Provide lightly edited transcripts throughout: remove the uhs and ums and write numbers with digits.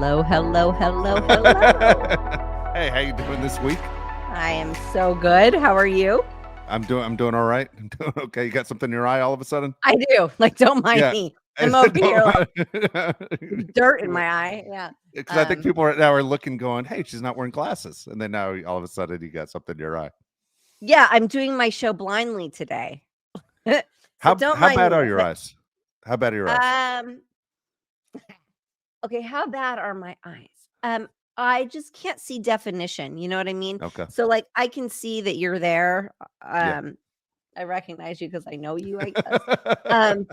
Hello, hello, hello, hello. Hey, how you doing this week? I am so good. How are you? I'm doing all right. I'm doing okay. You got something in your eye all of a sudden? I do. Like, don't mind Yeah. me. I I'm over here like don't- dirt in my eye. Yeah. Because I think people right now are looking, going, "Hey, she's not wearing glasses," and then now all of a sudden you got something in your eye. Yeah, I'm doing my show blindly today. So How don't how mind bad me. are your eyes? How bad are your eyes? Um okay, how bad are my eyes? I just can't see definition. You know what I mean? Okay. So like I can see that you're there. Yeah. I recognize you because I know you, I guess. Um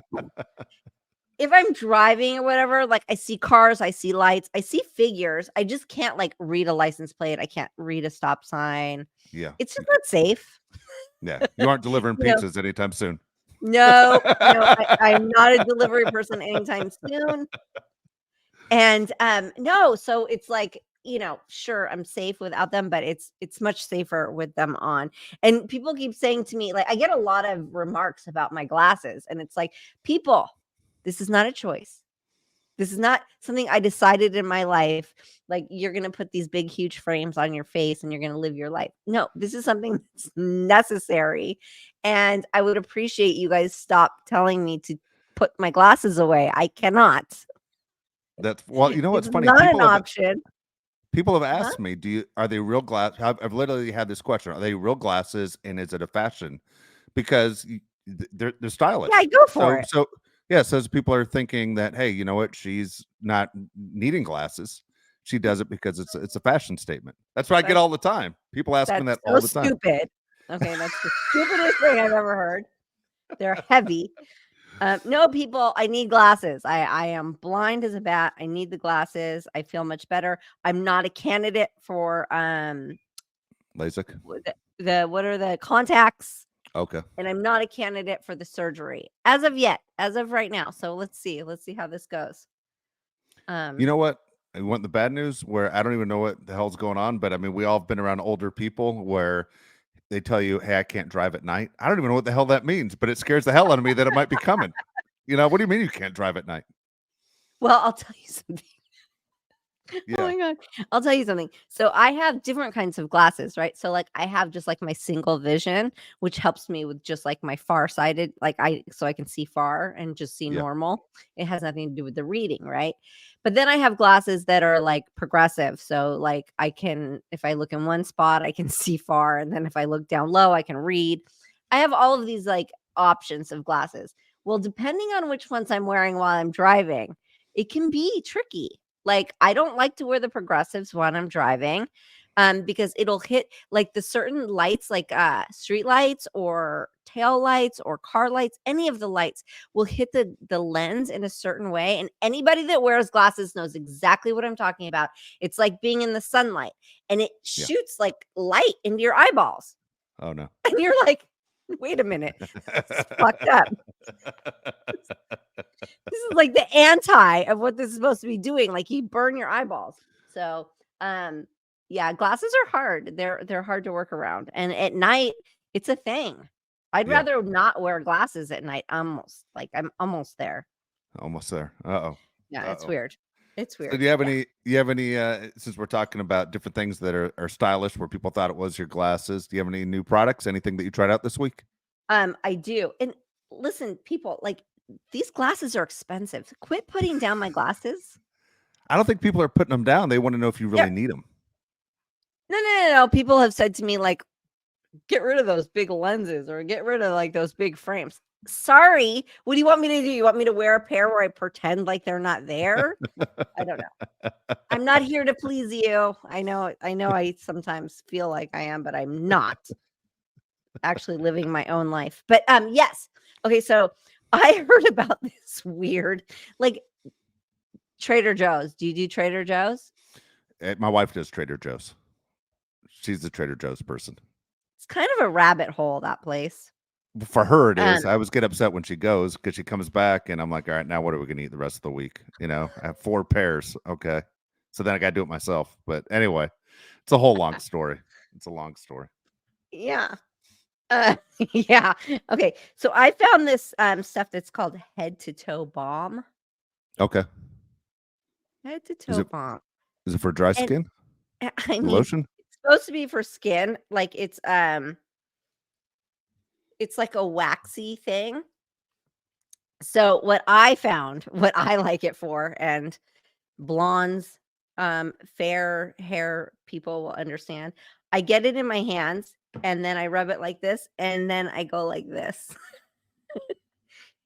if I'm driving or whatever, like I see cars, I see lights, I see figures. I just can't like read a license plate. I can't read a stop sign. Yeah. It's just not safe. Yeah. You aren't delivering You know, pizzas anytime soon. no, I'm not a delivery person anytime soon. And no, so it's like, sure, I'm safe without them, but it's much safer with them on. And people keep saying to me, like, I get a lot of remarks about my glasses, and it's like, people, this is not a choice. This is not something I decided in my life. Like, you're going to put these big, huge frames on your face and you're going to live your life. No, this is something that's necessary. And I would appreciate you guys stop telling me to put my glasses away. I cannot. You know what's It's funny? not an option. People have Huh? asked me, are they real glass? I've literally had this question. Are they real glasses and is it a fashion? Because they're stylish. Yeah, go for it. So yeah, so people are thinking that, hey, you know what? She's not needing glasses. She does it because it's a fashion statement. That's what I get all the time. People ask me That's that so all the time. stupid. Okay, that's the stupidest thing I've ever heard. They're heavy. No, people, I need glasses. I am blind as a bat. I need the glasses. I feel much better. I'm not a candidate for LASIK. what are the contacts? Okay. And I'm not a candidate for the surgery as of yet, as of right now. So let's see how this goes. You know what? I want the bad news where I don't even know what the hell's going on, but I mean, we all have been around older people where they tell you, "Hey, I can't drive at night." I don't even know what the hell that means, but it scares the hell out of me that it might be coming. What do you mean you can't drive at night? Well, I'll tell you something. Oh Yeah. my God. I'll tell you something. So I have different kinds of glasses, right? So like I have just like my single vision, which helps me with just like my far-sighted, so I can see far and just see Yeah. normal. It has nothing to do with the reading, right? But then I have glasses that are like progressive. So like I can, if I look in one spot, I can see far. And then if I look down low, I can read. I have all of these like options of glasses. Well, depending on which ones I'm wearing while I'm driving, it can be tricky. Like, I don't like to wear the progressives when I'm driving, because it'll hit like the certain lights, like street lights or tail lights or car lights, any of the lights will hit the lens in a certain way. And anybody that wears glasses knows exactly what I'm talking about. It's like being in the sunlight and it Yeah. shoots like light into your eyeballs. Oh no. And you're like, wait a minute, this is fucked up. This is like the anti of what this is supposed to be doing. Like you burn your eyeballs. So, yeah, glasses are hard. They're hard to work around. And at night, it's a thing. I'd Yeah. rather not wear glasses at night. I'm almost there. Almost there. Uh-oh. Yeah, it's weird. It's weird. So do you have any since we're talking about different things that are stylish where people thought it was your glasses, do you have any new products? Anything that you tried out this week? I do. And listen, people, like these glasses are expensive. Quit putting down my glasses. I don't think people are putting them down. They want to know if you really need them. No. People have said to me, like, get rid of those big lenses or get rid of like those big frames. Sorry. What do you want me to do? You want me to wear a pair where I pretend like they're not there? I don't know. I'm not here to please you. I know I sometimes feel like I am, but I'm not actually living my own life. But yes. Okay, so I heard about this weird, like Trader Joe's. Do you do Trader Joe's? My wife does Trader Joe's. She's the Trader Joe's person. It's kind of a rabbit hole, that place. For her, it is. I always get upset when she goes because she comes back and I'm like, all right, now what are we going to eat the rest of the week? I have 4 pairs. Okay. So then I got to do it myself. But anyway, it's a whole long story. It's a long story. Yeah. Yeah. Okay. So I found this stuff that's called Head to Toe Balm. Okay. Head to Is toe it balm. is it for dry And skin? I The mean, lotion? it's supposed to be for skin. Like it's like a waxy thing. So what I found, what I like it for, and blondes, fair hair people will understand. I get it in my hands and then I rub it like this and then I go like this.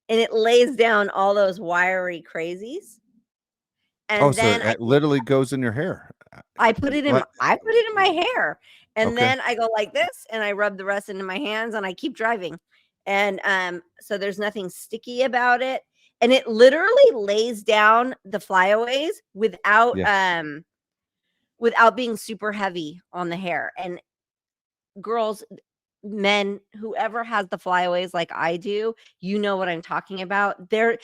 And it lays down all those wiry crazies. Oh, And so then it literally goes in your hair. I put it in What? my hair, and Okay. then I go like this, and I rub the rest into my hands, and I keep driving, and so there's nothing sticky about it, and it literally lays down the flyaways Yeah. without being super heavy on the hair. And girls, men, whoever has the flyaways like I do, you know what I'm talking about. They're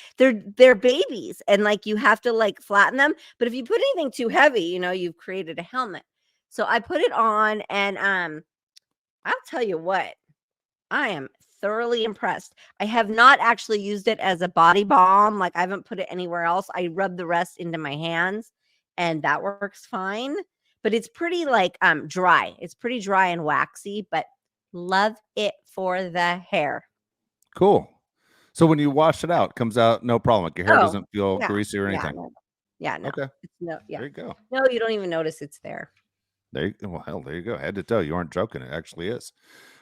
babies, and like you have to like flatten them. But if you put anything too heavy, you've created a helmet. So I put it on, and I'll tell you what, I am thoroughly impressed. I have not actually used it as a body balm. Like I haven't put it anywhere else. I rub the rest into my hands and that works fine. But it's pretty like dry. It's pretty dry and waxy, but love it for the hair. Cool. So when you wash it out, it comes out no problem. Like your hair Oh, doesn't feel yeah. greasy or Yeah. anything. No. Yeah, no. Okay. It's no, yeah. There you go. No, you don't even notice it's there. Well, hell, there you go. Head to toe. You aren't joking. It actually is.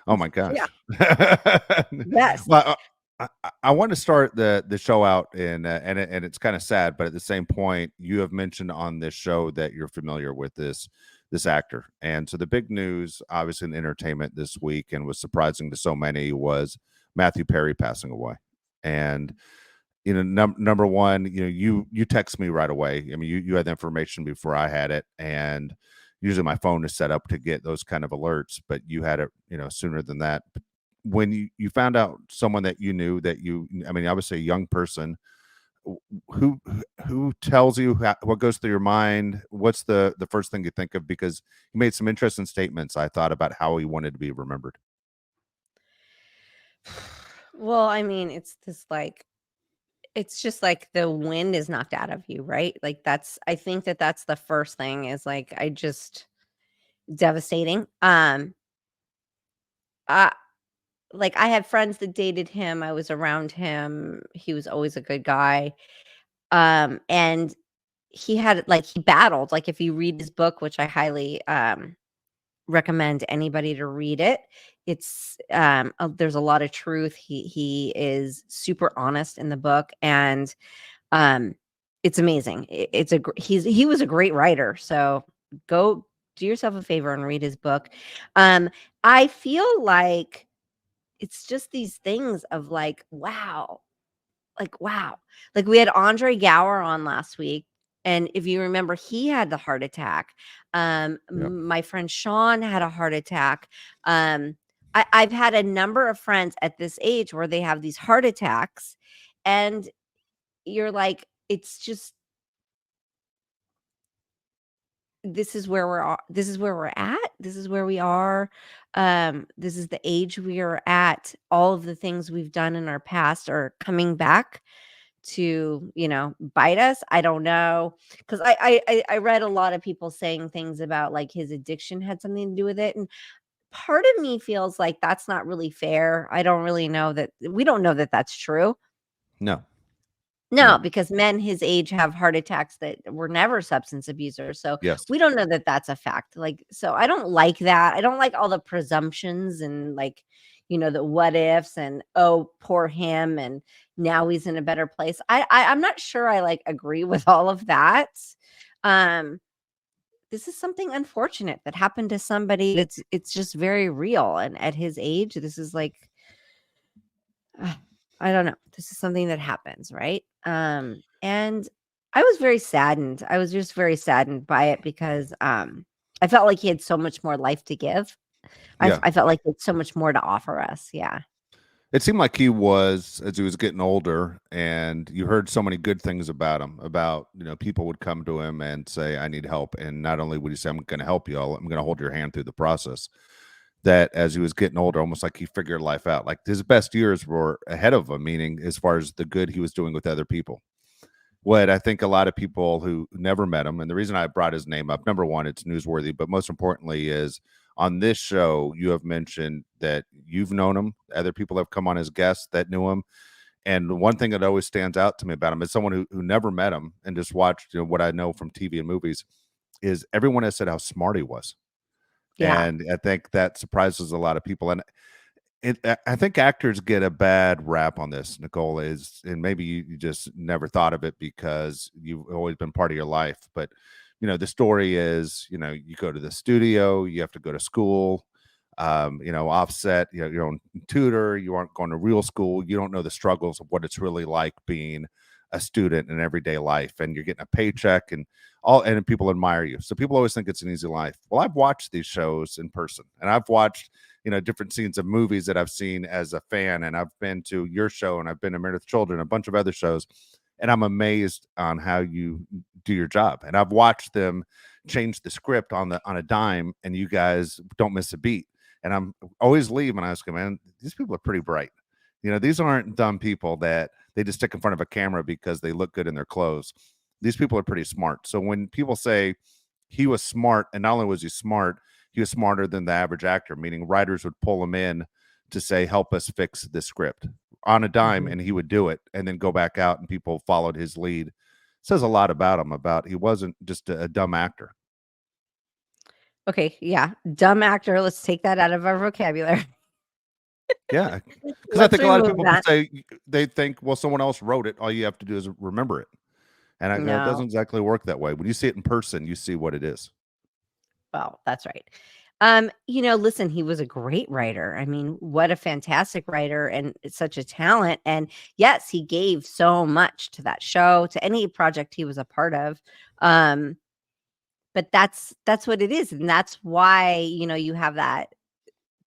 Oh my Yeah. gosh. Yes. Well, I want to start the show out and it's kind of sad, but at the same point, you have mentioned on this show that you're familiar with this actor, and so the big news, obviously in entertainment this week, and was surprising to so many, was Matthew Perry passing away. And number one, you text me right away. I mean, you had the information before I had it, and usually my phone is set up to get those kind of alerts, but you had it, sooner than that. But when you found out someone that you knew, I mean, obviously a young person, who tells you what goes through your mind? What's the first thing you think of? Because he made some interesting statements, I thought, about how he wanted to be remembered. Well, I mean, it's just like the wind is knocked out of you, right? Like I think that's the first thing is like I just devastating. I like I had friends that dated him. I was around him. He was always a good guy. And he battled. Like if you read his book, which I highly recommend anybody to read it. It's there's a lot of truth. He is super honest in the book, and um it's amazing. He was a great writer. So go do yourself a favor and read his book. I feel like it's just these things of wow. Like we had Andre Gower on last week. And if you remember, he had the heart attack. Yeah. My friend Sean had a heart attack. I've had a number of friends at this age where they have these heart attacks, and you're like, it's just this is where this is where we're at. This is where we are. This is the age we are at. All of the things we've done in our past are coming back to bite us. I don't know, because I read a lot of people saying things about like his addiction had something to do with it, and part of me feels like that's not really fair. I don't really know that we don't know that that's true. No. No, because men his age have heart attacks that were never substance abusers. So Yes. we don't know that that's a fact. Like, so I don't like that. I don't like all the presumptions and like, the what ifs and, oh, poor him. And now he's in a better place. I'm not sure I like agree with all of that. This is something unfortunate that happened to somebody. It's just very real. And at his age, this is like, I don't know. This is something that happens, right? And I was very saddened. I was just very saddened by it because I felt like he had so much more life to give. Yeah. I felt like he had so much more to offer us. Yeah. It seemed like he was, as he was getting older, and you heard so many good things about him, about, people would come to him and say, I need help. And not only would he say, I'm going to help you, I'm going to hold your hand through the process. That as he was getting older, almost like he figured life out, like his best years were ahead of him, meaning as far as the good he was doing with other people. what I think a lot of people who never met him, and the reason I brought his name up, number one, it's newsworthy, but most importantly is on this show, you have mentioned that you've known him. Other people have come on as guests that knew him. And one thing that always stands out to me about him is someone who never met him and just watched, what I know from TV and movies is everyone has said how smart he was. Yeah. And I think that surprises a lot of people. And I think actors get a bad rap on this, Nicole, and maybe you just never thought of it because you've always been part of your life. But, the story is, you go to the studio, you have to go to school, offset, your own tutor, you aren't going to real school. You don't know the struggles of what it's really like being a student in everyday life, and you're getting a paycheck and people admire you. So people always think it's an easy life. Well, I've watched these shows in person, and I've watched, different scenes of movies that I've seen as a fan, and I've been to your show, and I've been to Married with Children, a bunch of other shows, and I'm amazed on how you do your job. And I've watched them change the script on a dime, and you guys don't miss a beat. And I'm always leave and I ask them, man, these people are pretty bright. These aren't dumb people that they just stick in front of a camera because they look good in their clothes. These people are pretty smart. So when people say he was smart, and not only was he was smarter than the average actor, meaning writers would pull him in to say, help us fix this script on a dime, and he would do it and then go back out and people followed his lead. It says a lot about him, about he wasn't just a dumb actor. Okay, yeah. Dumb actor, let's take that out of our vocabulary. Yeah, because I think a lot of people say they think, well, someone else wrote it. All you have to do is remember it. And it doesn't exactly work that way. When you see it in person, you see what it is. Well, that's right. Listen, he was a great writer. I mean, what a fantastic writer and such a talent. And yes, he gave so much to that show, to any project he was a part of. But that's what it is. And that's why, you have that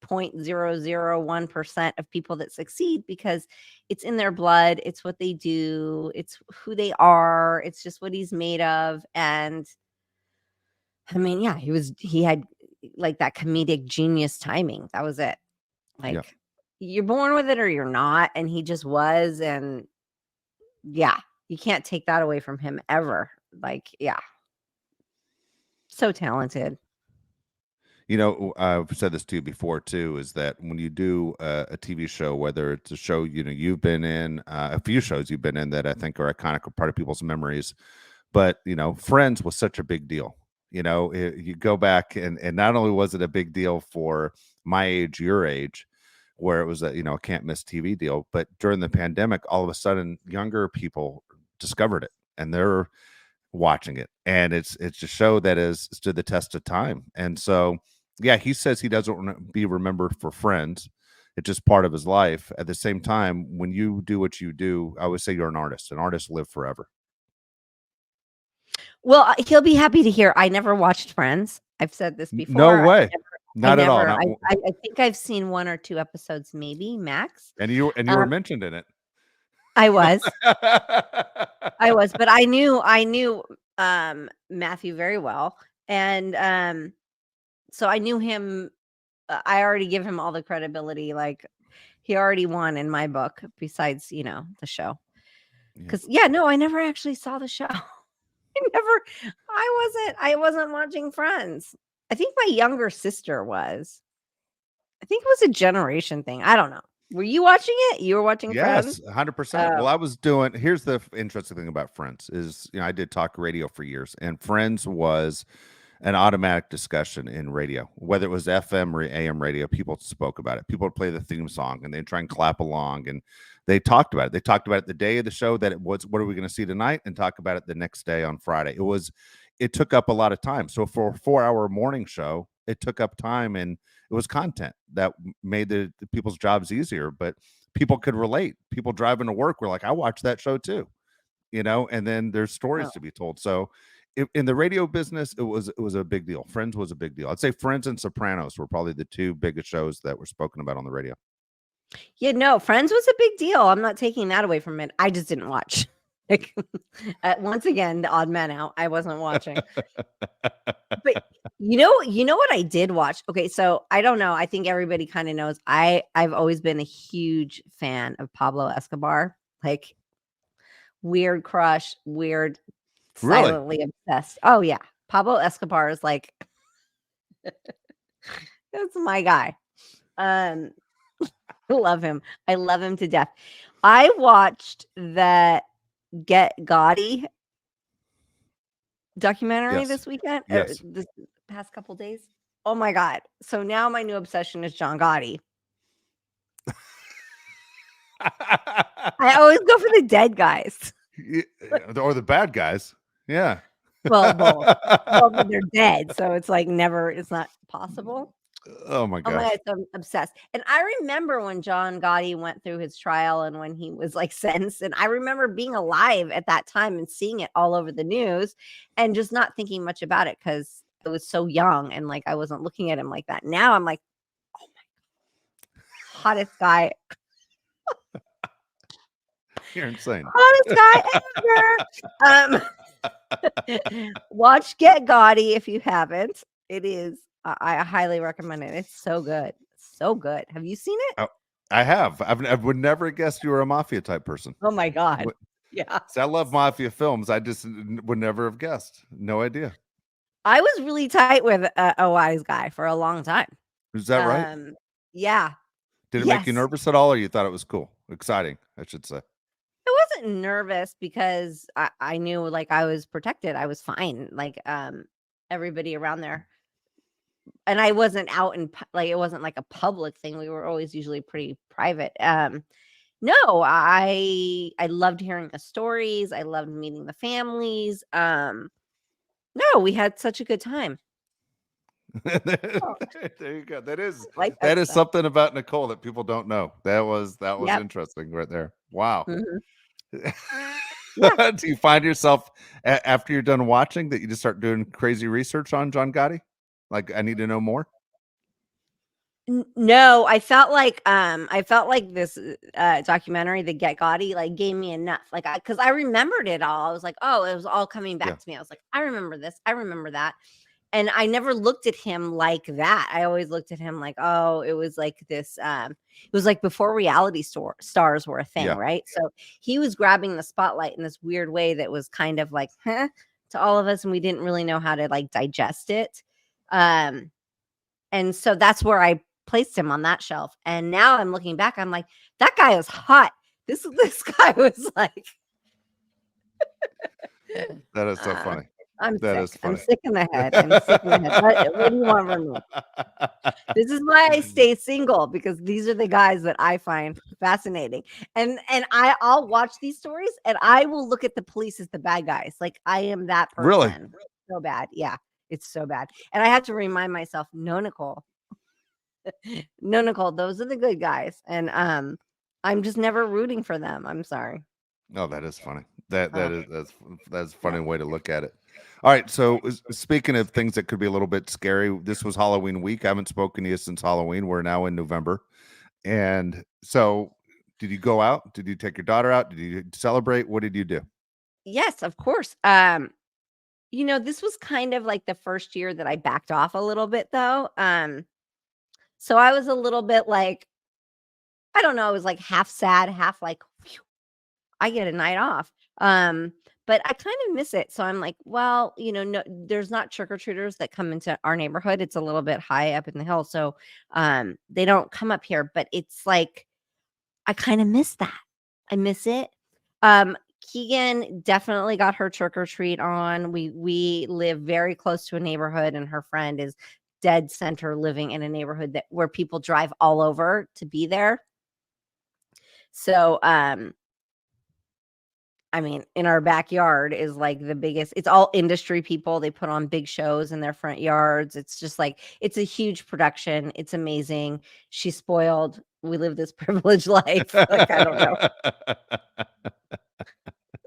0.001% of people that succeed, because it's in their blood. It's what they do. It's who they are. It's just what he's made of. And I mean, yeah, he had like that comedic genius timing. That was it. Like, you're born with it or you're not. And he just was. And yeah, you can't take that away from him ever. Like, yeah. So talented. I've said this to you before too, is that when you do a TV show, whether it's a show, you've been in a few shows you've been in that I think are iconic or part of people's memories, but, Friends was such a big deal. You go back and not only was it a big deal for my age, your age, where it was a can't miss TV deal, but during the pandemic, all of a sudden younger people discovered it and they're watching it, and it's a show that has stood the test of time. And so, yeah, he says he doesn't want to be remembered for Friends. It's just part of his life. At the same time, when you do what you do, I would say you're an artist. An artist live forever. Well, he'll be happy to hear I never watched Friends. I've said this before. No way. Not at all. I think I've seen 1 or 2 episodes, maybe max. And you were mentioned in it. I was, but I knew Matthew very well, and so I knew him. I already give him all the credibility. Like, he already won in my book. Besides, the show, because I never actually saw the show. I wasn't watching Friends. I think my younger sister was. I think it was a generation thing. I don't know. Were you watching it? You were watching Friends? Yes, 100%. Well, I was doing, here's the interesting thing about Friends is, I did talk radio for years, and Friends was an automatic discussion in radio, whether it was FM or AM radio. People spoke about it. People would play the theme song and they'd try and clap along, and they talked about it. They talked about it the day of the show, that it was, what are we going to see tonight, and talk about it the next day on Friday. It took up a lot of time. So for a 4-hour morning show, it took up time, and it was content that made the people's jobs easier, but people could relate. People driving to work were like, I watched that show too, and then there's stories to be told. So in the radio business, it was a big deal. Friends was a big deal. I'd say Friends and Sopranos were probably the 2 biggest shows that were spoken about on the radio. Yeah, no, Friends was a big deal. I'm not taking that away from it. I just didn't watch. Like, once again, the odd man out. I wasn't watching. But you know what I did watch? Okay, so I don't know. I think everybody kind of knows. I've always been a huge fan of Pablo Escobar. Like, weird crush, weird, Really? silently obsessed. Oh yeah, Pablo Escobar is like that's my guy. I love him. I love him to death. I watched that Get Gotti documentary Yes. this weekend, or Yes. this past couple days. Oh my god! So now my new obsession is John Gotti. I always go for the dead guys. Or the bad guys. Yeah. Well, both. Well, but they're dead, so it's like never. It's not possible. Oh my Oh my gosh. god, I'm obsessed. And I remember when John Gotti went through his trial and when he was like sentenced. And I remember being alive at that time and seeing it all over the news and just not thinking much about it because I was so young and like I wasn't looking at him like that. Now I'm like, oh my god, hottest guy. You're insane. Hottest guy ever. Watch Get Gotti if you haven't. It is. I highly recommend it. It's so good. So good. Have you seen it? Oh, I have. I would never have guessed you were a mafia type person. Oh my god. Yeah. See, I love mafia films. I just would never have guessed. No idea. I was really tight with a wise guy for a long time. Is that right? Yeah. Did it make you nervous at all, or you thought it was cool? Exciting, I should say. I wasn't nervous because I knew like I was protected. I was fine. Like everybody around there. And I wasn't out in like it wasn't like a public thing. We were always usually pretty private. No, I loved hearing the stories. I loved meeting the families. No, we had such a good time. There you go. That is Like that is stuff. something about Nicole that people don't know. That was Yep. interesting right there. Wow. Yeah. Do you find yourself after you're done watching that you just start doing crazy research on John Gotti? Like, I need to know more. No, I felt like this documentary, the Get Gotti, like gave me enough. Like because I remembered it all. I was like, oh, it was all coming back to me. I was like, I remember this. I remember that. And I never looked at him like that. I always looked at him like, oh, it was like this. It was like before reality stars were a thing, right? So he was grabbing the spotlight in this weird way that was kind of like, huh, to all of us, and we didn't really know how to like digest it. And so that's where I placed him on that shelf. And now I'm looking back, I'm like, that guy is hot. This guy was like, that is so funny. I'm sick in the head. I'm sick in the head. What do you want from me? This is why I stay single, because these are the guys that I find fascinating. And I'll watch these stories and I will look at the police as the bad guys. Like I am that person. Really? So bad. Yeah, it's so bad. And I have to remind myself, no, Nicole. No, Nicole, those are the good guys. And I'm just never rooting for them. I'm sorry. Oh, that is funny. That's a funny way to look at it. All right. So speaking of things that could be a little bit scary, this was Halloween week. I haven't spoken to you since Halloween. We're now in November. And so did you go out? Did you take your daughter out? Did you celebrate? What did you do? Yes, of course. This was kind of like the first year that I backed off a little bit though. So I was a little bit like, I don't know, I was like half sad, half like, whew, I get a night off. But I kind of miss it. So I'm like, well, no, there's not trick-or-treaters that come into our neighborhood. It's a little bit high up in the hill. So they don't come up here, but it's like, I kind of miss that. I miss it. Keegan definitely got her trick-or-treat on. We live very close to a neighborhood, and her friend is dead center living in a neighborhood where people drive all over to be there. So, I mean, in our backyard is like the biggest, it's all industry people. They put on big shows in their front yards. It's just like, it's a huge production. It's amazing. She's spoiled. We live this privileged life. Like, I don't know.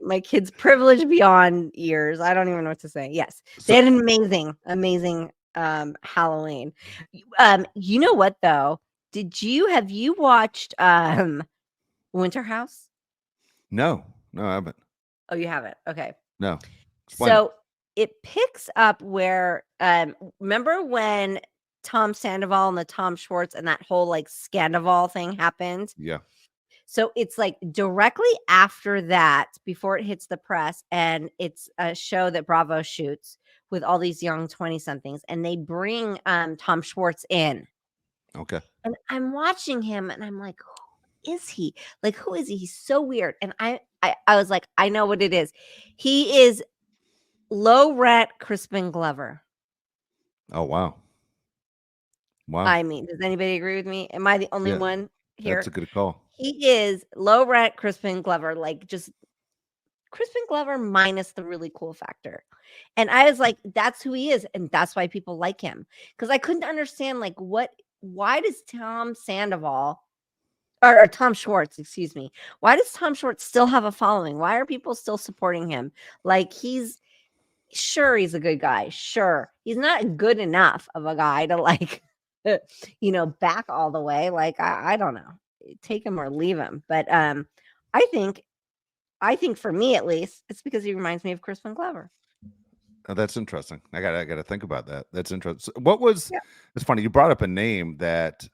My kid's privileged beyond years. I don't even know what to say. Yes. They had an amazing Halloween. You know what though? Have you watched Winter House? No, I haven't. Oh, you haven't? Okay. No. Explain. So it picks up where remember when Tom Sandoval and the Tom Schwartz and that whole like Scandoval thing happened? Yeah. So it's like directly after that, before it hits the press, and it's a show that Bravo shoots with all these young 20-somethings, and they bring Tom Schwartz in. Okay. And I'm watching him and I'm like, who is he? Like, who is he? He's so weird. And I was like, I know what it is. He is low rent Crispin Glover. Oh, wow. Wow. I mean, does anybody agree with me? Am I the only one here? That's a good call. He is low rent Crispin Glover, like just Crispin Glover minus the really cool factor. And I was like, that's who he is. And that's why people like him. Because I couldn't understand, like, why does Tom Sandoval or Tom Schwartz, excuse me, why does Tom Schwartz still have a following? Why are people still supporting him? Like, he's a good guy. Sure. He's not good enough of a guy to like, back all the way. Like, I don't know. Take him or leave him. But I think for me at least, it's because he reminds me of Crispin Glover. Oh, that's interesting. I gotta think about that. That's interesting. What was it's funny, you brought up a name that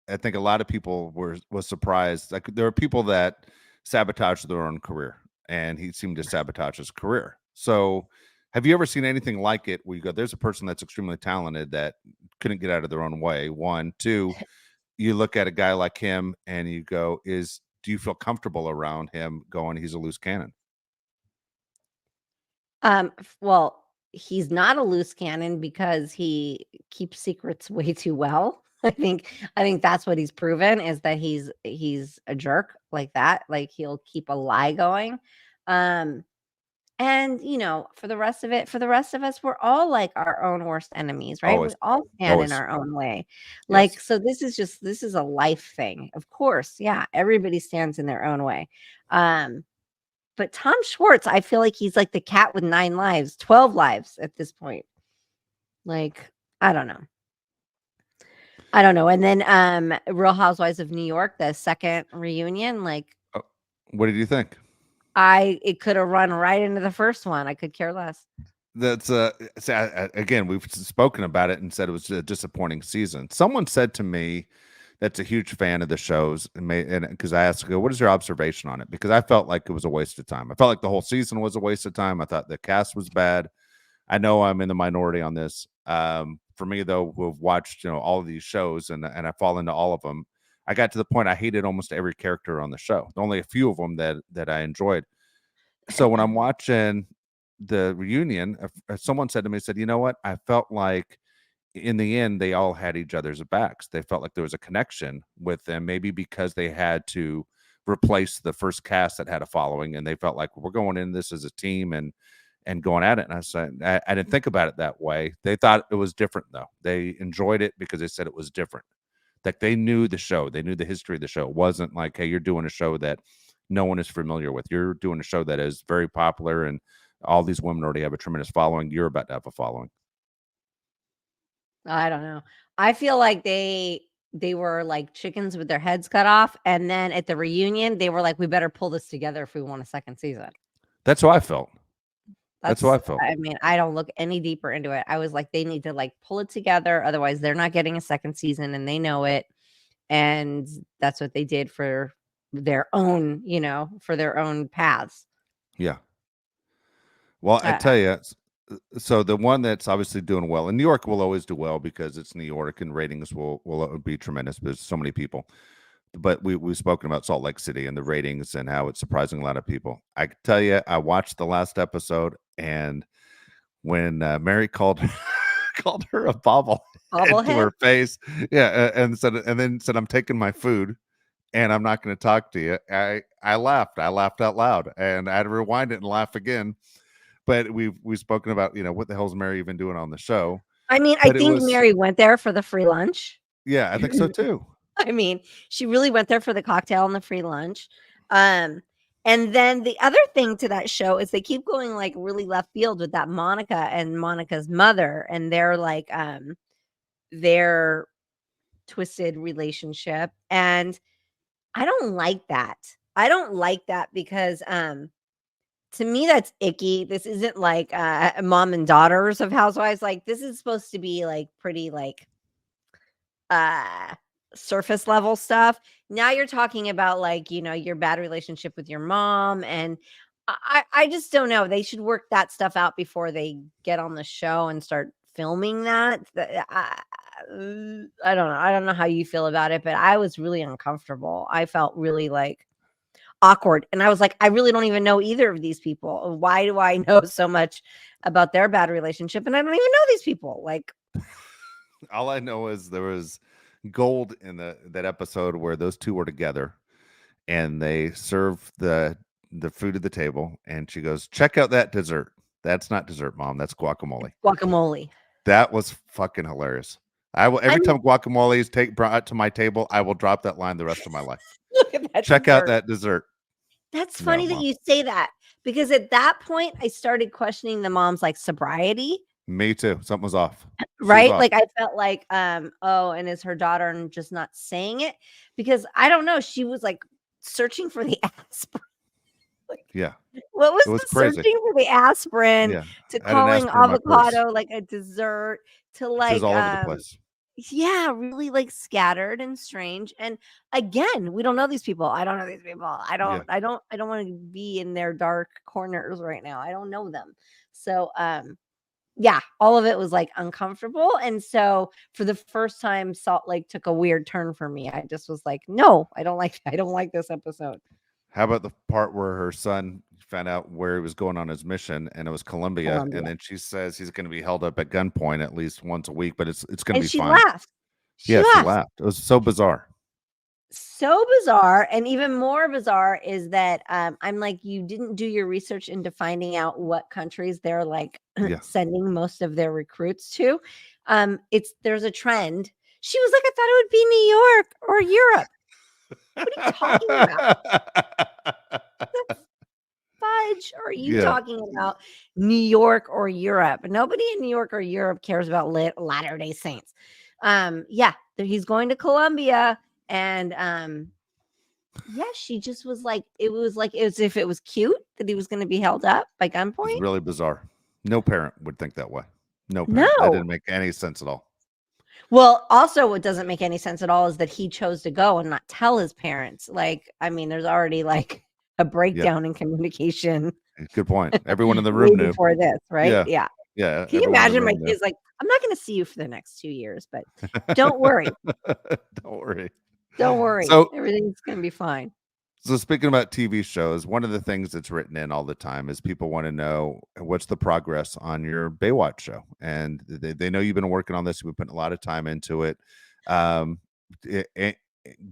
I think a lot of people was surprised. Like there are people that sabotage their own career, and he seemed to sabotage his career. So have you ever seen anything like it where you go, there's a person that's extremely talented that couldn't get out of their own way? One, two, you look at a guy like him and you go, do you feel comfortable around him going, he's a loose cannon? Well, he's not a loose cannon because he keeps secrets way too well. I think that's what he's proven, is that he's a jerk like that. Like, he'll keep a lie going. And for the rest of us, we're all like our own worst enemies, right? Always. We all stand in our own way. Yes. Like, so this is a life thing. Of course, yeah, everybody stands in their own way. But Tom Schwartz, I feel like he's like the cat with 9 lives, 12 lives at this point. Like, I don't know. And then Real Housewives of New York, the second reunion, like, what did you think? It could have run right into the first one. I could care less. That's again, we've spoken about it and said it was a disappointing season. Someone said to me that's a huge fan of the shows, and because I asked, what is your observation on it? Because I felt like it was a waste of time. I felt like the whole season was a waste of time. I thought the cast was bad. I know I'm in the minority on this. For me, though, who've watched all of these shows and I fall into all of them, I got to the point I hated almost every character on the show. Only a few of them that I enjoyed. So when I'm watching the reunion, someone said to me, said, you know what? I felt like in the end, they all had each other's backs. They felt like there was a connection with them, maybe because they had to replace the first cast that had a following, and they felt like we're going in this as a team and going at it. And I said, I didn't think about it that way. They thought it was different, though. They enjoyed it because they said it was different. Like they knew the show, they knew the history of the show. It wasn't like, hey, you're doing a show that no one is familiar with. You're doing a show that is very popular, and all these women already have a tremendous following. You're about to have a following. I don't know. I feel like they were like chickens with their heads cut off, and then at the reunion, they were like, "We better pull this together if we want a second season." That's how I felt. That's how I felt. I mean, I don't look any deeper into it. I was like, they need to like pull it together, otherwise they're not getting a second season, and they know it. And that's what they did for their own, for their own paths. Yeah. Well, I tell you, so the one that's obviously doing well, and New York will always do well because it's New York, and ratings will be tremendous. There's so many people. But we've spoken about Salt Lake City and the ratings and how it's surprising a lot of people. I can tell you, I watched the last episode, and when Mary called her a bobblehead to her face, and then said, "I'm taking my food, and I'm not going to talk to you." I laughed. I laughed out loud, and I had to rewind it and laugh again. But we've spoken about what the hell's Mary even doing on the show? I mean, I think Mary went there for the free lunch. Yeah, I think so too. I mean, she really went there for the cocktail and the free lunch. And then the other thing to that show is they keep going like really left field with that Monica and Monica's mother and their like their twisted relationship. And I don't like that. I don't like that because to me that's icky. This isn't like mom and daughters of housewives. Like this is supposed to be like pretty like surface level stuff. Now you're talking about like, your bad relationship with your mom. And I just don't know. They should work that stuff out before they get on the show and start filming that. I don't know. I don't know how you feel about it, but I was really uncomfortable. I felt really like awkward. And I was like, I really don't even know either of these people. Why do I know so much about their bad relationship? And I don't even know these people. Like, all I know is there was gold in that episode where those two were together and they serve the food at the table, and she goes, check out that dessert. That's not dessert, Mom. That's guacamole. Guacamole. That was fucking hilarious. I will every time guacamole is brought to my table, I will drop that line the rest of my life. Look at that. Check out that dessert. That's funny that you say that, because at that point I started questioning the mom's like sobriety. Me too. Something was off. Right? Off. Like I felt like, oh, and is her daughter and just not saying it? Because I don't know. She was like searching for the aspirin. Like, yeah. What was the crazy. Searching for the aspirin to calling avocado like a dessert to like all over the place. Yeah, really like scattered and strange. And again, we don't know these people. I don't know these people. I don't want to be in their dark corners right now. I don't know them. So yeah, all of it was like uncomfortable. And so for the first time, Salt Lake took a weird turn for me. I just was like, no, I don't like this episode. How about the part where her son found out where he was going on his mission, and it was Colombia. And then she says he's going to be held up at gunpoint at least once a week, but it's going to be fine. She laughed. It was so bizarre. So bizarre. And even more bizarre is that I'm like, you didn't do your research into finding out what countries they're like sending most of their recruits to. There's a trend. She was like, I thought it would be New York or Europe. What are you talking about? What fudge are you talking about? New York or Europe? Nobody in New York or Europe cares about Latter-day Saints. He's going to Colombia, and she just was like, it was as if it was cute that he was going to be held up by gunpoint. It's really bizarre. No parent would think that way. No parent. That didn't make any sense at all. Well, also what doesn't make any sense at all is that he chose to go and not tell his parents. Like, I mean, there's already like a breakdown in communication. Good point. Everyone in the room knew before this, right? Yeah. Can you imagine my kid's like, I'm not going to see you for the next 2 years, but don't worry. Don't worry. So everything's going to be fine. So speaking about TV shows, one of the things that's written in all the time is people want to know what's the progress on your Baywatch show. And they know you've been working on this. You've been putting a lot of time into it.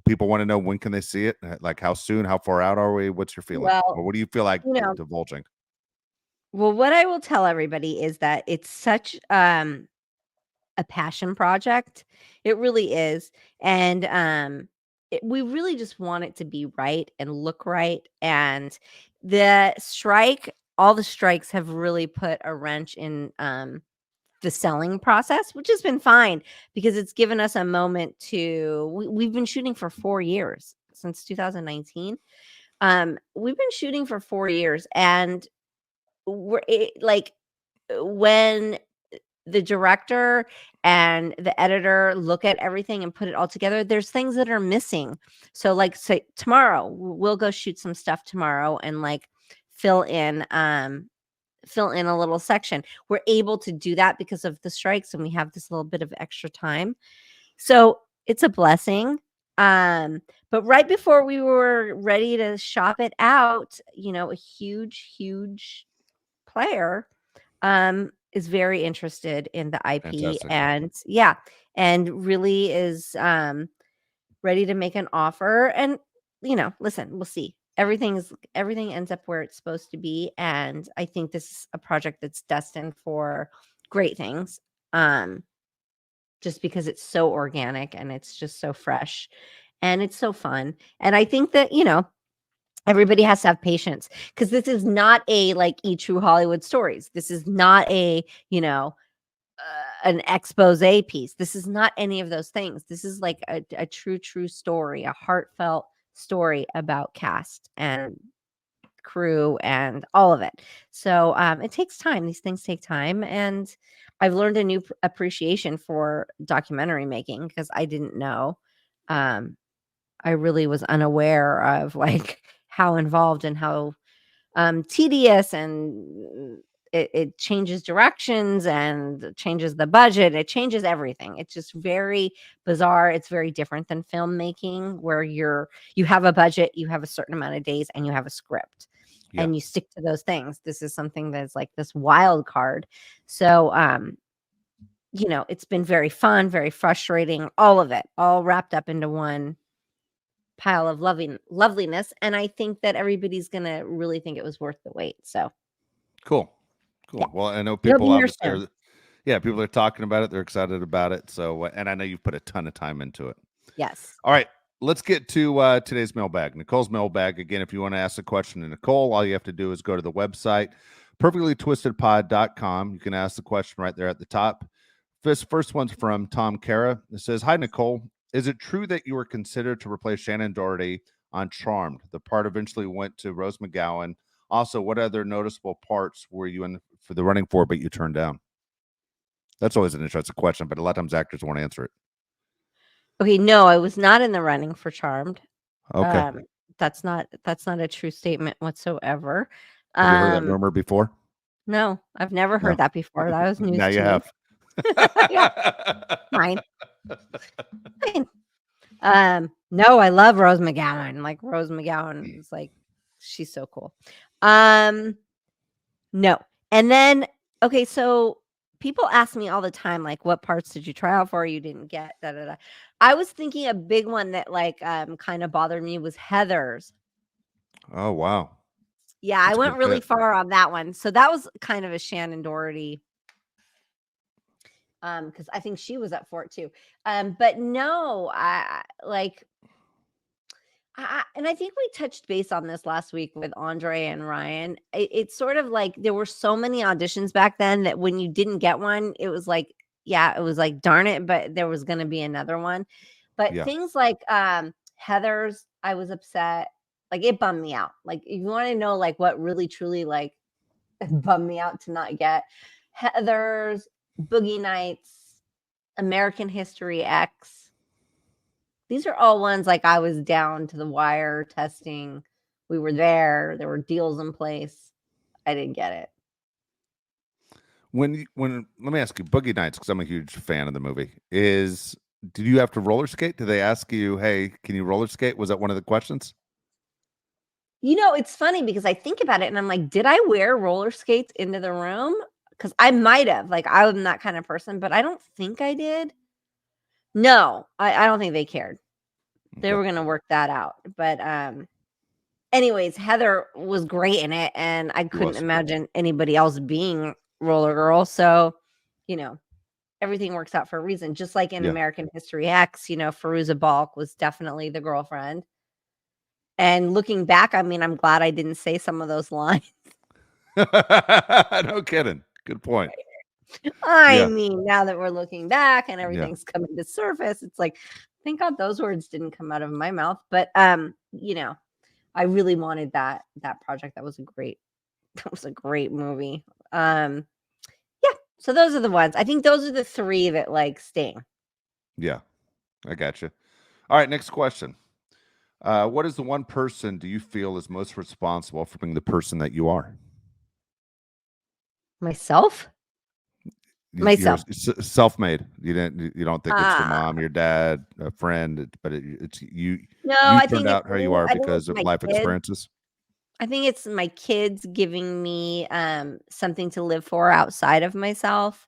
People want to know, when can they see it? Like, how soon? How far out are we? What's your feeling? Well, or what do you feel like divulging? Well, what I will tell everybody is that it's such a passion project. It really is. And we really just want it to be right and look right. And all the strikes have really put a wrench in the selling process, which has been fine because it's given us a moment we've been shooting for 4 years, since 2019. We've been shooting for 4 years, and when the director and the editor look at everything and put it all together, there's things that are missing. So like, say tomorrow, we'll go shoot some stuff tomorrow and like fill in a little section. We're able to do that because of the strikes, and we have this little bit of extra time. So it's a blessing. But right before we were ready to shop it out, a huge player is very interested in the IP. Fantastic. and really is ready to make an offer. And listen, we'll see. Everything ends up where it's supposed to be, and I think this is a project that's destined for great things. Just because it's so organic and it's just so fresh and it's so fun. And I think that everybody has to have patience, because this is not a like True Hollywood Stories. This is not a an expose piece. This is not any of those things. This is like a true story, a heartfelt story about cast and crew and all of it. So it takes time. These things take time, and I've learned a new appreciation for documentary making, because I didn't know. I really was unaware of like how involved and how tedious, and it changes directions and changes the budget. It changes everything. It's just very bizarre. It's very different than filmmaking, where you have a budget, you have a certain amount of days, and you have a script, Yeah. and you stick to those things. This is something that's like this wild card. So it's been very fun, very frustrating, all of it, all wrapped up into one pile of loveliness. And I think that everybody's gonna really think it was worth the wait. So Cool. yeah, Well, I know it'll be people here obviously soon. people are talking about it. They're excited about it. So, and I know you've put a ton of time into it. Yes. All right. Let's get to today's mailbag. Nicole's mailbag. Again, if you want to ask a question to Nicole, all you have to do is go to the website, perfectlytwistedpod.com. You can ask the question right there at the top. This first one's from Tom Cara. It says, "Hi, Nicole. Is it true that you were considered to replace Shannon Doherty on Charmed? The part eventually went to Rose McGowan. Also, what other noticeable parts were you in for the running for, but you turned down?" That's always an interesting question, but a lot of times actors won't answer it. Okay, no, I was not in the running for Charmed. Okay. That's not a true statement whatsoever. Have you heard that rumor before? No, I've never No. heard that before. That was news Now to you me. have. Yeah, fine. No, I love Rose McGowan. Like Rose McGowan is like, she's so cool. No. And then, okay, so people ask me all the time, like, what parts did you try out for? You didn't get da da da. I was thinking a big one that like kind of bothered me was Heather's. Oh, wow. Yeah, That's I a went good really fit. far on that one. So that was kind of a Shannon Doherty. Because I think she was up for it too. But no, I like and I think we touched base on this last week with Andre and Ryan. It's sort of like there were so many auditions back then that when you didn't get one, it was like, yeah, it was like, darn it, but there was going to be another one. But Yeah. things like Heather's, I was upset. Like it bummed me out. Like if you want to know like what really truly like bummed me out to not get Heather's, Boogie Nights, American History X. These are all ones like I was down to the wire testing. We were there. There were deals in place. I didn't get it. When let me ask you, Boogie Nights, because I'm a huge fan of the movie. Did you have to roller skate? Did they ask you, "Hey, can you roller skate"? Was that one of the questions? It's funny because I think about it and I'm like, did I wear roller skates into the room? Because I might have. Like, I'm that kind of person, but I don't think I did. No, I don't think they cared. They Okay. were gonna work that out. But anyways, Heather was great in it, and I couldn't imagine anybody else being Roller Girl. So, everything works out for a reason. Just like in American History X, Fairuza Balk was definitely the girlfriend. And looking back, I mean, I'm glad I didn't say some of those lines. No kidding. Good point. I mean, now that we're looking back and everything's Yeah. coming to surface, it's like, thank God those words didn't come out of my mouth. But I really wanted that project. That was a great movie. Yeah. So those are the ones. I think those are the three that like sting. Yeah. I got you. All right, next question. What is the one person do you feel is most responsible for being the person that you are? Myself? You're Myself. self-made. You don't think it's your mom, your dad, a friend, but it's you. No, You I turned think it's out how you me. are I think because it's of my life kids. experiences. I think it's my kids giving me something to live for outside of myself.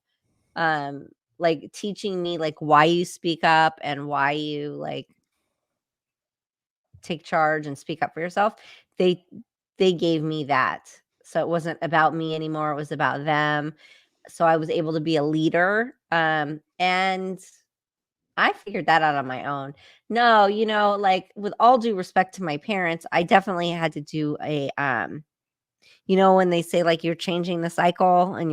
Like teaching me like why you speak up and why you like take charge and speak up for yourself. They gave me that. So it wasn't about me anymore. It was about them. So I was able to be a leader. And I figured that out on my own. No, like with all due respect to my parents, I definitely had to do a when they say like you're changing the cycle and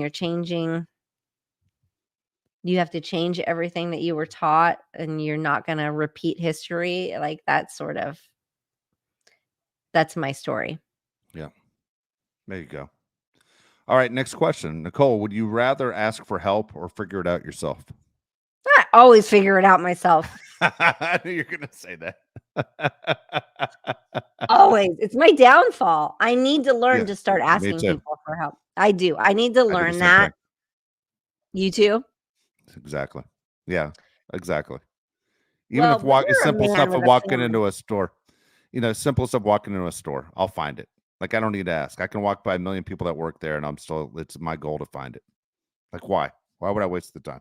you have to change everything that you were taught and you're not going to repeat history, like that's my story. Yeah. There you go. All right, next question. Nicole, would you rather ask for help or figure it out yourself? always figure it out myself. I knew you're gonna say that. Always. It's my downfall. I need to learn Yeah, to start me asking too. people for help. I do. I need to I do the learn same thing. that. You too? Exactly. Yeah, exactly. Even Well, if but it's you're a simple man stuff with of a walking family. into a store, simple stuff walking into a store, I'll find it. Like I don't need to ask. I can walk by a million people that work there, and it's my goal to find it. Like why? Why would I waste the time?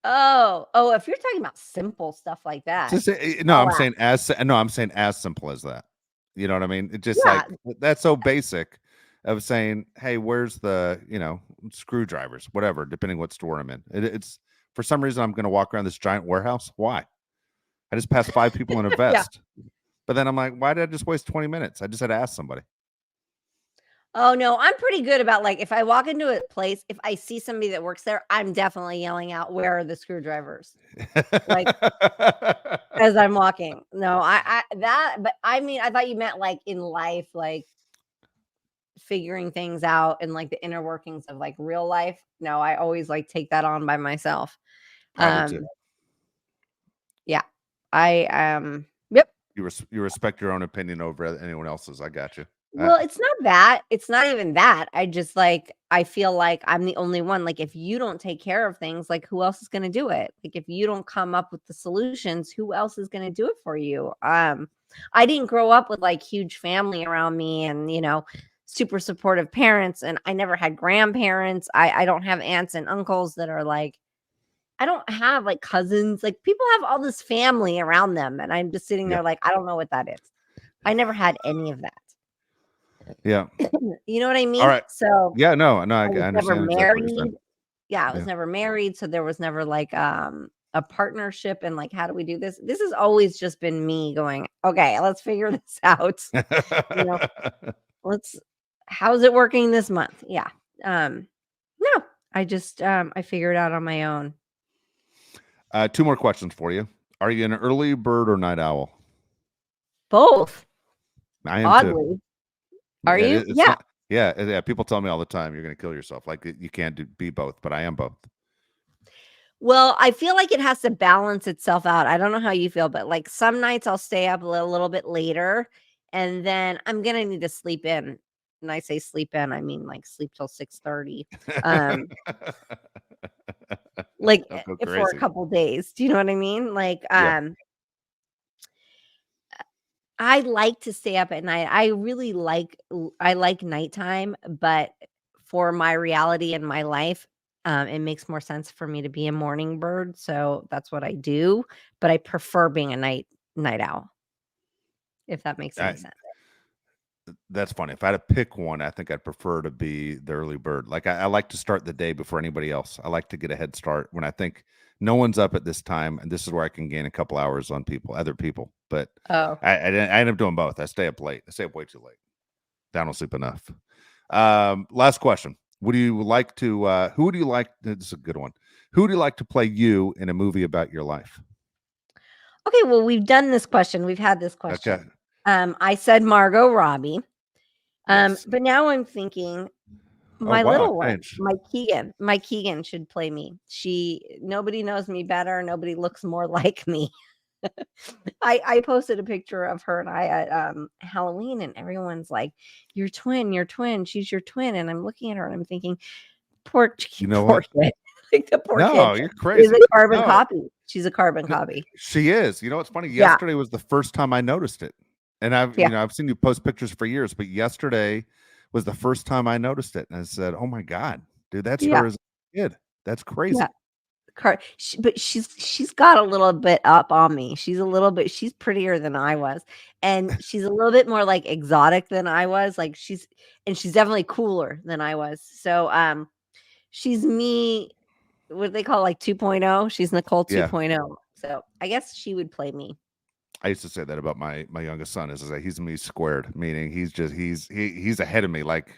Oh, if you're talking about simple stuff like that, Just no, I'll I'm ask. saying as simple as that. You know what I mean? It just Yeah. like that's so basic of saying, hey, where's the screwdrivers, whatever, depending what store I'm in. It's for some reason I'm going to walk around this giant warehouse. Why? I just passed 5 people in a Yeah. vest, but then I'm like, why did I just waste 20 minutes? I just had to ask somebody. Oh, no, I'm pretty good about, like, if I walk into a place, if I see somebody that works there, I'm definitely yelling out, "Where are the screwdrivers?" Like, as I'm walking. No, but I mean, I thought you meant, like, in life, like, figuring things out and, like, the inner workings of, like, real life. No, I always, like, take that on by myself. I do too. Yeah. Yep. You respect your own opinion over anyone else's. I got you. Well, it's not that. It's not even that. I just like I feel like I'm the only one. Like if you don't take care of things, like who else is going to do it? Like if you don't come up with the solutions, who else is going to do it for you? I didn't grow up with like huge family around me and, super supportive parents and I never had grandparents. I don't have aunts and uncles that are like I don't have like cousins. Like people have all this family around them and I'm just sitting Yeah. there like I don't know what that is. I never had any of that. Yeah. You know what I mean? All right. So Yeah, no, I I was never understand exactly what you're married. saying. Yeah, I was Yeah. never married, so there was never like a partnership and like how do we do this? This has always just been me going, okay, let's figure this out. You know, let's how's it working this month? Yeah. No, I just I figured it out on my own. 2 more questions for you. Are you an early bird or night owl? Both, I am too. oddly. Are Yeah, you? it's Yeah. not. Yeah. People tell me all the time you're going to kill yourself. Like you can't be both, but I am both. Well, I feel like it has to balance itself out. I don't know how you feel, but like some nights I'll stay up a little bit later and then I'm gonna need to sleep in. And I say sleep in, I mean like sleep till 6:30. Um, like Don't go for a crazy. couple days. Do you know what I mean? Like Yeah. I like to stay up at night. I really I like nighttime, but for my reality in my life, it makes more sense for me to be a morning bird. So that's what I do. But I prefer being a night owl, if that makes any I, sense. that's funny. If I had to pick one, I think I'd prefer to be the early bird. Like I like to start the day before anybody else. I like to get a head start when I think no one's up at this time, and this is where I can gain a couple hours on other people. But Oh, I end up doing both. I stay up late. I stay up way too late. I don't sleep enough. Last question. Would you like to? Who would you like? This is a good one. Who would you like to play you in a movie about your life? okay. Well, we've done this question. We've had this question. Okay. I said Margot Robbie. Yes. But now I'm thinking Oh my wow. little one, Change. My Keegan should play me. Nobody knows me better. Nobody looks more like me. I posted a picture of her and I at Halloween, and everyone's like, "Your twin. She's your twin." And I'm looking at her and I'm thinking, You know poor what? kid. Like the poor No, kid you're is a crazy. carbon No, copy. She's a carbon copy. she is. You know what's funny? Yeah, Yesterday was the first time I noticed it. And yeah, I've seen you post pictures for years, but yesterday was the first time I noticed it. And I said, "Oh my God, dude, that's yeah, her as a kid. That's yeah. crazy." But she's got a little bit up on me. She's prettier than I was, and she's a little bit more like exotic than I was. Like she's definitely cooler than I was. So she's me. What do they call like 2.0? She's Nicole Yeah. 2.0. So I guess she would play me. I used to say that about my youngest son is that he's me squared, meaning he's ahead of me. Like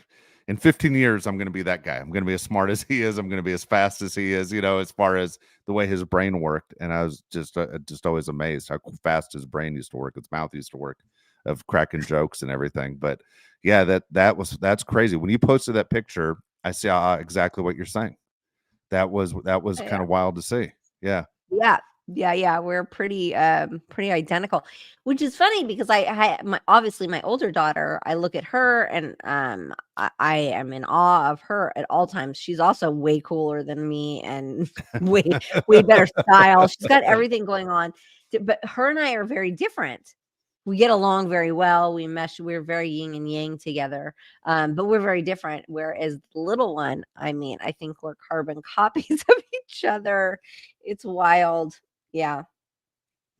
in 15 years, I'm going to be that guy. I'm going to be as smart as he is. I'm going to be as fast as he is, as far as the way his brain worked. And I was just always amazed how fast his brain used to work. His mouth used to work of cracking jokes and everything. But yeah, that's crazy. When you posted that picture, I saw exactly what you're saying. That was kind Yeah. of wild to see. Yeah. Yeah. We're pretty identical, which is funny because obviously my older daughter, I look at her and I am in awe of her at all times. She's also way cooler than me and way better style. She's got everything going on. But her and I are very different. We get along very well. We mesh. We're very yin and yang together. But we're very different. Whereas the little one, I mean, I think we're carbon copies of each other. It's wild. Yeah.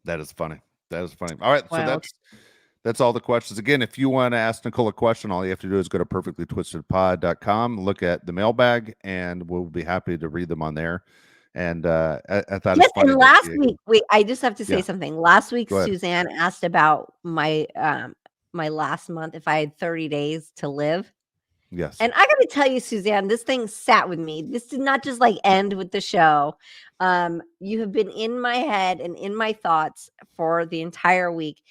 That is funny. That is funny. All right. Wild. So that's all the questions. Again, if you want to ask Nicole a question, all you have to do is go to perfectlytwistedpod.com, look at the mailbag, and we'll be happy to read them on there. And I thought Yes, it's funny and that last week, wait, I just have to say Yeah. something. Last week, Go ahead. Suzanne asked about my my last month, if I had 30 days to live. Yes. And I gotta tell you, Suzanne, this thing sat with me. This did not just like end with the show. You have been in my head and in my thoughts for the entire week.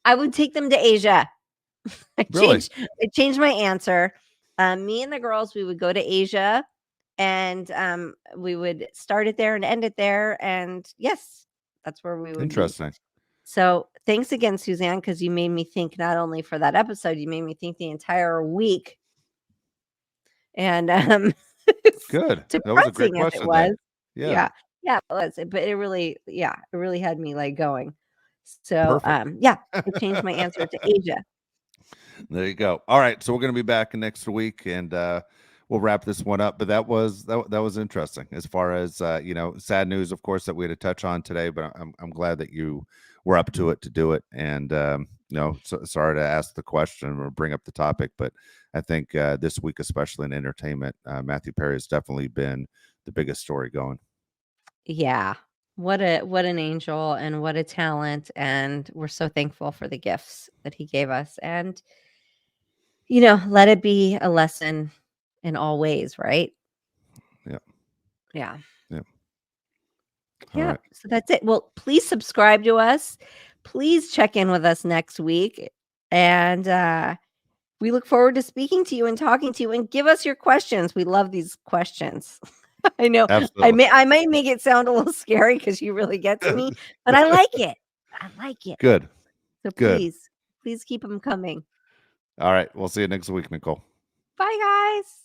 I would take them to Asia. I Really? changed my answer. Me and the girls, we would go to Asia and we would start it there and end it there. And yes, that's where we would be. Interesting. So thanks again, Suzanne, because you made me think not only for that episode, you made me think the entire week. And Good. That was a great depressing as question. it was. Yeah. Yeah, it was. But it really had me like going. So Perfect. yeah, I changed my answer to Asia. There you go. All right. So we're going to be back next week, and we'll wrap this one up. But that was interesting as far as sad news, of course, that we had to touch on today. But I'm glad that you were up to it to do it. And sorry to ask the question or bring up the topic, but I think this week, especially in entertainment, Matthew Perry has definitely been the biggest story going. Yeah. What an angel and what a talent. And we're so thankful for the gifts that he gave us. And, let it be a lesson in all ways, right? Yeah. Yeah. Yeah. Yeah. Right. So that's it. Well, please subscribe to us. Please check in with us next week. And we look forward to speaking to you and talking to you, and give us your questions. We love these questions. I know Absolutely. I might make it sound a little scary because you really get to me, but I like it. I like it. Good. So Good. please keep them coming. All right. We'll see you next week, Nicole. Bye, guys.